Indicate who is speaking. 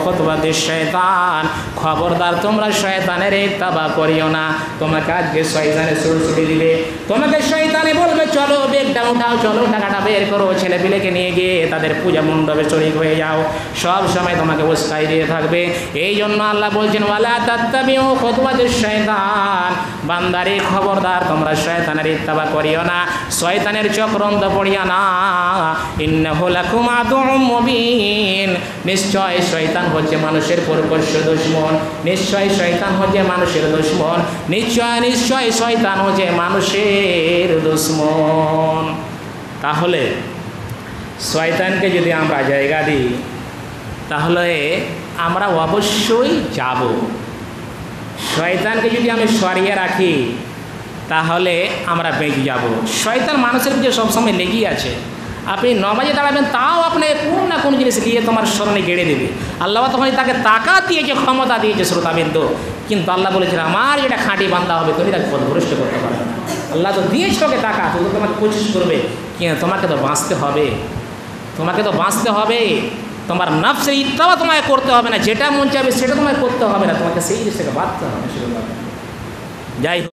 Speaker 1: খুতওয়াতিশ শয়তান, খবরদার তোমরা শয়তানের ইত্তেবা করিও না। তোমাকে আজকে শয়তানে ছুটি দিবে, তোমাকে শয়তানে বলবে চলো বেগটা উঠাও, চলো টাকাটা বের করো, ছেলে পিলেকে নিয়ে গিয়ে তাদের পূজা মণ্ডপে শরীক হয়ে যাও, সব সময় তোমাকে উস্কাই দিয়ে থাকবে। এই জন্য আল্লাহ বলছেন ওয়ালা তাত্তাবিউ খুতওয়াতিশ শয়তান, বান্দারে খবরদার তোমরা শয়তানের ইত্তেবা করিও না, শয়তানের চক্রান্ত পড়িও না। ইন্নাহু লাকুম আদুউম মুবিন, নিশ্চয় শয়তান হচ্ছে মানুষের প্রকাশ্য দুশমন, নিশ্চয় শয়তান হচ্ছে মানুষের দুশমন, নিশ্চয় শয়তান হচ্ছে মানুষের দুশমন। তাহলে শয়তানকে যদি আমরা জায়গা দিই তাহলে আমরা অবশ্যই যাব। শয়তানকে যদি আমি সরিয়ে রাখি তাহলে আমরা বেঁচে যাব। শয়তান মানুষের যে সবসময় লেগেই আছে। আপনি নমাজে দাঁড়াবেন তাও আপনাকে কোন না কোন জিনিস নিয়ে তোমার স্মরণে গেড়ে দেবে। আল্লাহ তখন তাকে তাকাত দিয়েছে, ক্ষমতা দিয়েছে শ্রোতাবিন্দু, কিন্তু আল্লাহ বলেছেন আমার যেটা খাঁটি বান্দা হবে তুমি তাকে পথভ্রষ্ট করতে পারবে না। আল্লাহ তো দিয়েছে ওকে টাকা, তো তোমাকে কোশিশ করবে, কিন্তু তোমাকে তো বাঁচতে হবে, তোমাকে তো বাঁচতে হবে। তোমার নফসের ইত্তেবা তোমাকে করতে হবে না, যেটা মন চাইবে সেটা তোমাকে করতে হবে না, তোমাকে সেই জিনিস থেকে বাঁচতে হবে। যাই হোক।